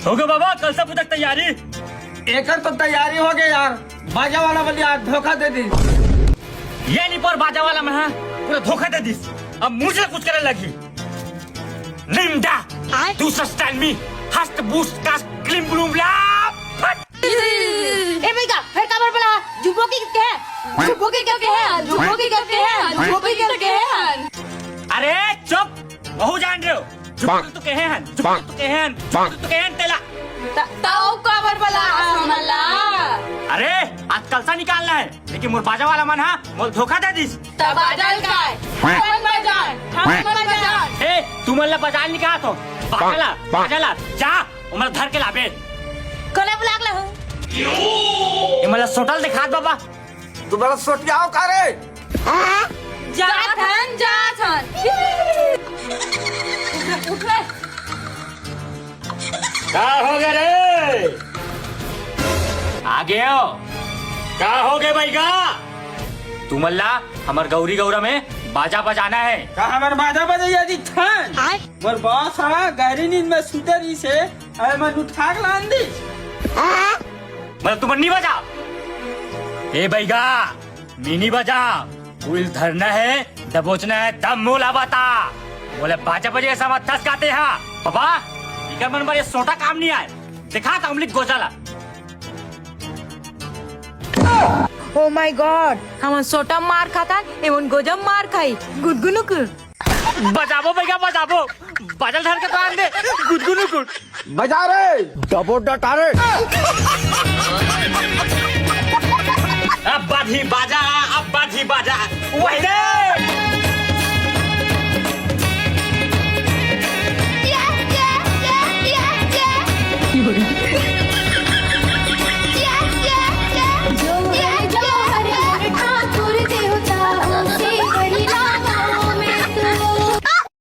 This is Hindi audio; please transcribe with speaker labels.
Speaker 1: हो गया बाबा, कल से तक तैयारी।
Speaker 2: एकर तो तैयारी हो गई यार, बाजा वाला बोलिए यार धोखा दे दी।
Speaker 1: ये नहीं पर बाजा वाला में पूरा धोखा दे दी। अब मुझे कुछ करने लगी। लिंडा दूसरा स्टाइल में हस्त बूस्ट का क्लीम ब्लूम ला।
Speaker 3: ए भैया फिर कमर बला जुबो की के है, जुबो की के है, जुबो की के है, जुबो की के है।
Speaker 1: अरे चुप, बहु जान रहे हो। जुबो तो कहे हैं, जुबो तो कहे हैं, जुबो तो कहे हैं तेला।
Speaker 3: ताऊ कमर बला हमला।
Speaker 1: अरे आज कल सा निकालना है, लेकिन मोर बाजा वाला मन है मोर धोखा दे दिस।
Speaker 3: तब बाजल का हम बाजान
Speaker 1: ए तू मला बाजार निकाल तो बाजला जा उमर धर के लाबे।
Speaker 3: कले लागला हो
Speaker 1: ये मला सोटल दिखा बाबा।
Speaker 2: तू बड़ा सोटियाओ का रे।
Speaker 3: जाथन उठ ले।
Speaker 1: क्या हो गया रे? आ गए हो? क्या हो गए भाई का? तू मल्ला हमार गौरी गौरा में बाजा बजाना है।
Speaker 2: का हमार बाजा बजैया जी थन। मोर बॉस है गहरी नींद में सुते रही से अरे मैं उठा के लान दी।
Speaker 1: मतलब तुम नहीं बजा। ए बैगा मिनी बजा, उल धरना है, दबोचना है, दम मोला बता। बोले बाजा बजे ऐसा मत थस गाते हैं बाबा। इकर मन पर ये सोटा काम नहीं आए। दिखा था उमलिक गोजाला।
Speaker 3: ओ माय गॉड, हम सोटा मार खाता एवं गोजम मार खाई गुदगुनुक।
Speaker 1: बजाबो बैगा बजाबो, बाजल धर के तो आन दे गुदगुनुकुर।
Speaker 2: बजा रे डबो डटा रे।
Speaker 1: अब बाजी बाजा, अब बाजी बाजा वही रे।